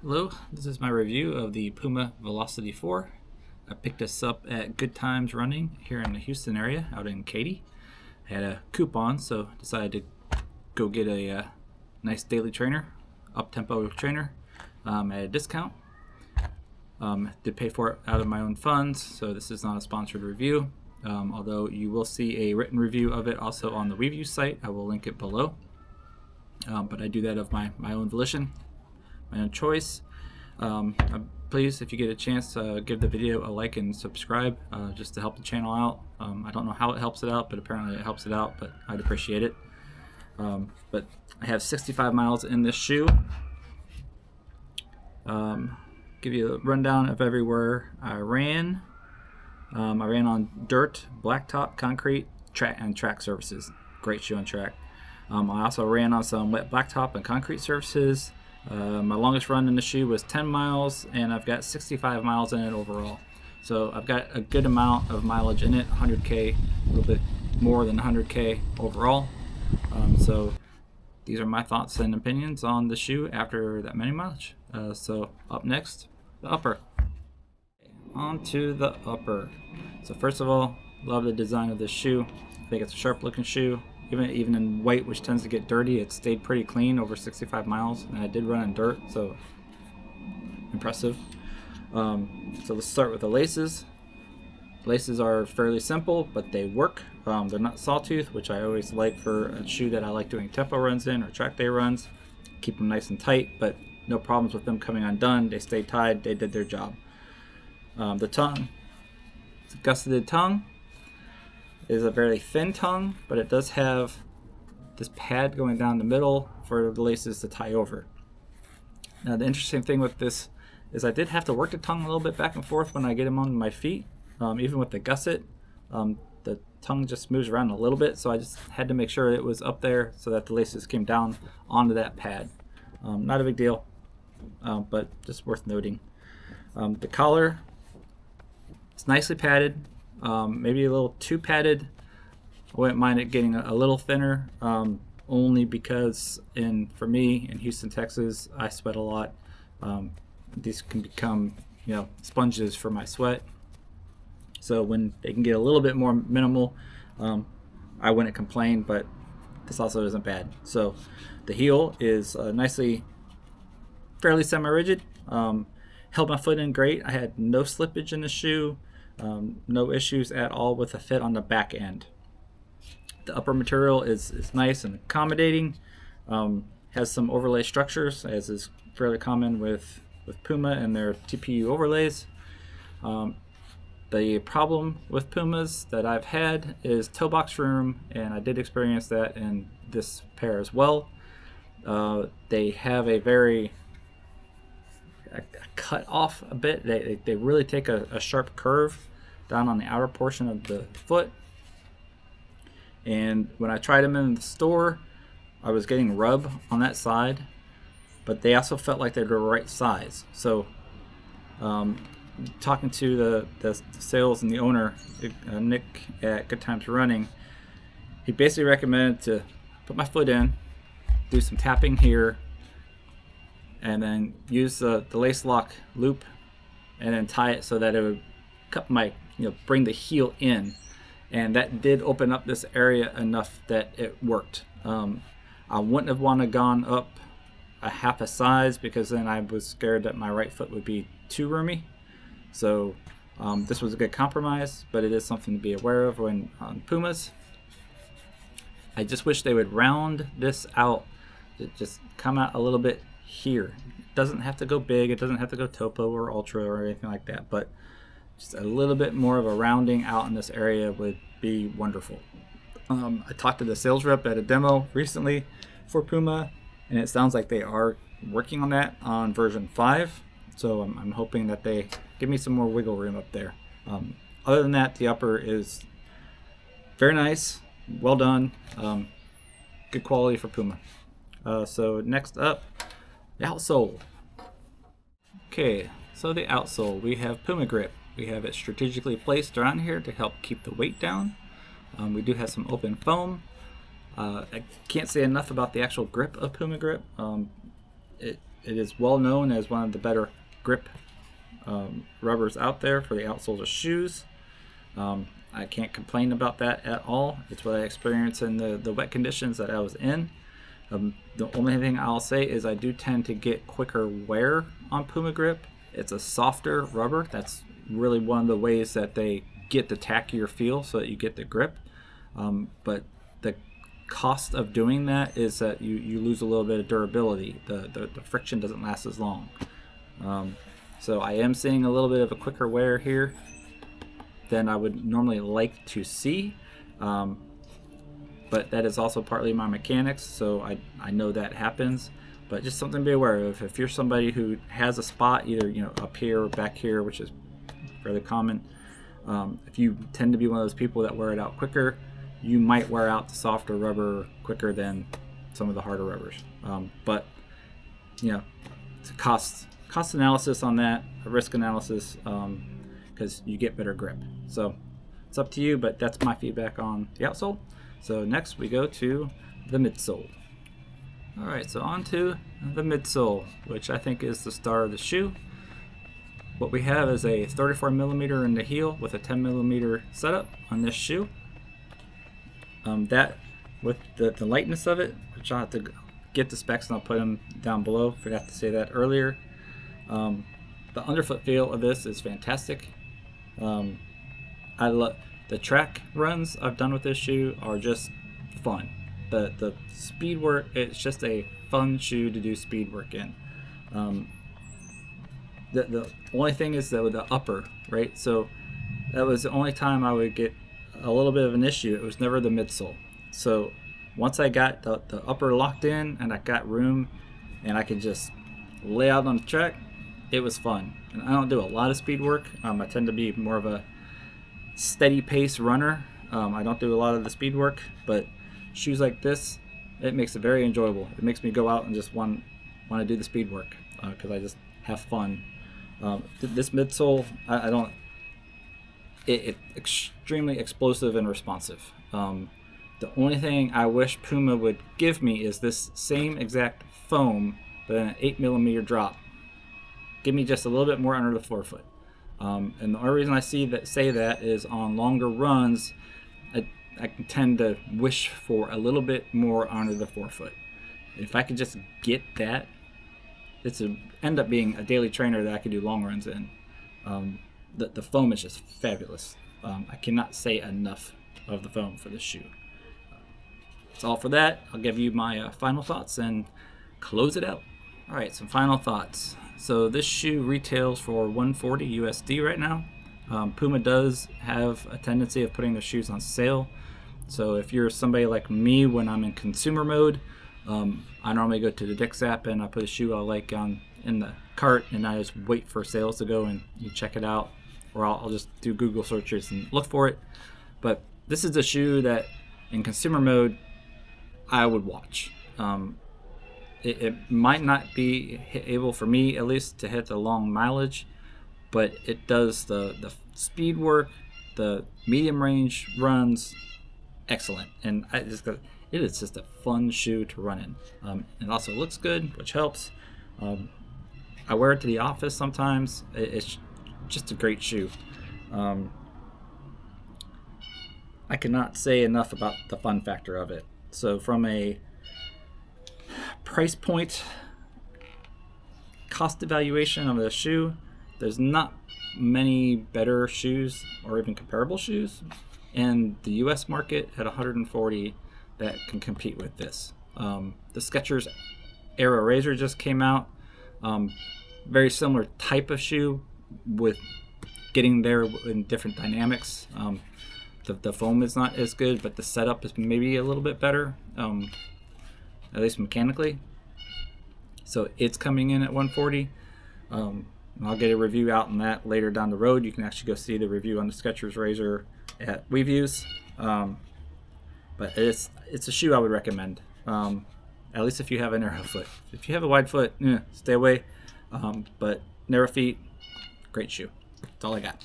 Hello, this is my review of the Puma Velocity 4. I picked this up at Good Times Running here in the Houston area, out in Katy. I had a coupon, so decided to go get a nice daily trainer, up-tempo trainer at a discount. Did pay for it out of my own funds, so this is not a sponsored review, although you will see a written review of it also on the review site. I will link it below, but I do that of my own volition, my own choice. Please, if you get a chance, give the video a like and subscribe, just to help the channel out. I don't know how it helps it out, but apparently it helps it out, but I'd appreciate it. But I have 65 miles in this shoe. Give you a rundown of everywhere I ran. I ran on dirt, blacktop, concrete, track surfaces. Great shoe on track. I also ran on some wet blacktop and concrete surfaces. My longest run in the shoe was 10 miles, and I've got 65 miles in it overall. So I've got a good amount of mileage in it, 100K, a little bit more than 100K overall. So these are my thoughts and opinions on the shoe after that many mileage. So up next, the upper. On to the upper. So first of all, love the design of this shoe. I think it's a sharp looking shoe. Even in white, which tends to get dirty, it stayed pretty clean over 65 miles, and I did run in dirt, so impressive. So let's start with the laces. Laces are fairly simple, but they work. They're not sawtooth, which I always like for a shoe that I like doing tempo runs in or track day runs. Keep them nice and tight, but no problems with them coming undone. They stay tied. They did their job. The tongue. It's a gusseted tongue. It is a very thin tongue, but it does have this pad going down the middle for the laces to tie over. Now the interesting thing with this is I did have to work the tongue a little bit back and forth when I get them on my feet. Even with the gusset, the tongue just moves around a little bit, so I just had to make sure it was up there so that the laces came down onto that pad. Not a big deal, but just worth noting. The collar, it's nicely padded. Maybe a little too padded. I wouldn't mind it getting a little thinner, only because for me in Houston, Texas, I sweat a lot. These can become, sponges for my sweat. So when they can get a little bit more minimal, I wouldn't complain, but this also isn't bad. So the heel is fairly semi-rigid. Held my foot in great. I had no slippage in the shoe. No issues at all with the fit on the back end. The upper material is nice and accommodating. Has some overlay structures, as is fairly common with Puma and their TPU overlays. The problem with Pumas that I've had is toe box room, and I did experience that in this pair as well. They have a very cut off a bit. They really take a sharp curve down on the outer portion of the foot, and when I tried them in the store, I was getting rub on that side, but they also felt like they're the right size. So talking to the sales and the owner, Nick at Good Times Running, he basically recommended to put my foot in, do some tapping here, and then use the lace lock loop, and then tie it so that it would cut bring the heel in, and that did open up this area enough that it worked. I wouldn't have wanted to gone up a half a size, because then I was scared that my right foot would be too roomy. So this was a good compromise, but it is something to be aware of when on Pumas. I just wish they would round this out, just come out a little bit here. It doesn't have to go big, it doesn't have to go topo or ultra or anything like that, but just a little bit more of a rounding out in this area would be wonderful. I talked to the sales rep at a demo recently for Puma, and it sounds like they are working on that on version 5, so I'm hoping that they give me some more wiggle room up there. Other than that, the upper is very nice, well done, good quality for Puma. So next up, the outsole. Okay, so the outsole, we have PUMAGRIP. We have it strategically placed around here to help keep the weight down. We do have some open foam. I can't say enough about the actual grip of PUMAGRIP. It it is well known as one of the better grip rubbers out there for the outsoles of shoes. I can't complain about that at all. It's what I experienced in the wet conditions that I was in. The only thing I'll say is I do tend to get quicker wear on PUMAGRIP. It's a softer rubber. That's really one of the ways that they get the tackier feel so that you get the grip. But the cost of doing that is that you lose a little bit of durability. The friction doesn't last as long. So I am seeing a little bit of a quicker wear here than I would normally like to see. But that is also partly my mechanics, so I know that happens. But just something to be aware of. If you're somebody who has a spot, either up here or back here, which is fairly common, if you tend to be one of those people that wear it out quicker, you might wear out the softer rubber quicker than some of the harder rubbers. But it's a cost analysis on that, a risk analysis, because you get better grip. So it's up to you, but that's my feedback on the outsole. So next we go to the midsole. All right, so on to the midsole, which I think is the star of the shoe. What we have is a 34 millimeter in the heel with a 10 millimeter setup on this shoe. That with the lightness of it, which I'll have to get the specs and I'll put them down below. Forgot to say that earlier. The underfoot feel of this is fantastic. I love the track runs I've done with this shoe are just fun. The speed work, it's just a fun shoe to do speed work in. The only thing is that with the upper, right? So that was the only time I would get a little bit of an issue. It was never the midsole. So once I got the upper locked in and I got room and I could just lay out on the track, it was fun. And I don't do a lot of speed work. I tend to be more of a steady pace runner. I don't do a lot of the speed work, but shoes like this, it makes it very enjoyable. It makes me go out and just want to do the speed work because I just have fun. This midsole, it's extremely explosive and responsive. The only thing I wish Puma would give me is this same exact foam, but an 8 millimeter drop. Give me just a little bit more under the forefoot. And the only reason I say that is on longer runs, I tend to wish for a little bit more under the forefoot. If I could just get that, end up being a daily trainer that I could do long runs in. The foam is just fabulous. I cannot say enough of the foam for this shoe. That's all for that. I'll give you my final thoughts and close it out. All right, some final thoughts. So this shoe retails for $140 USD right now. Puma does have a tendency of putting their shoes on sale. So if you're somebody like me, when I'm in consumer mode, I normally go to the Dix app and I put a shoe I like in the cart and I just wait for sales to go and you check it out, or I'll just do Google searches and look for it. But this is a shoe that in consumer mode I would watch. It might not be able for me at least to hit the long mileage, but it does the speed work, the medium range runs excellent, and it is just a fun shoe to run in. It also looks good, which helps. I wear it to the office sometimes. It's just a great shoe. I cannot say enough about the fun factor of it. So from a price point, cost evaluation of the shoe, there's not many better shoes or even comparable shoes in the US market at $140 that can compete with this. The Skechers Aero Razor just came out. Very similar type of shoe with getting there in different dynamics. The foam is not as good, but the setup is maybe a little bit better, at least mechanically. So it's coming in at $140. I'll get a review out on that later down the road. You can actually go see the review on the Skechers Razor at WeViews. But it's a shoe I would recommend, at least if you have a narrow foot. If you have a wide foot, stay away. But narrow feet, great shoe. That's all I got.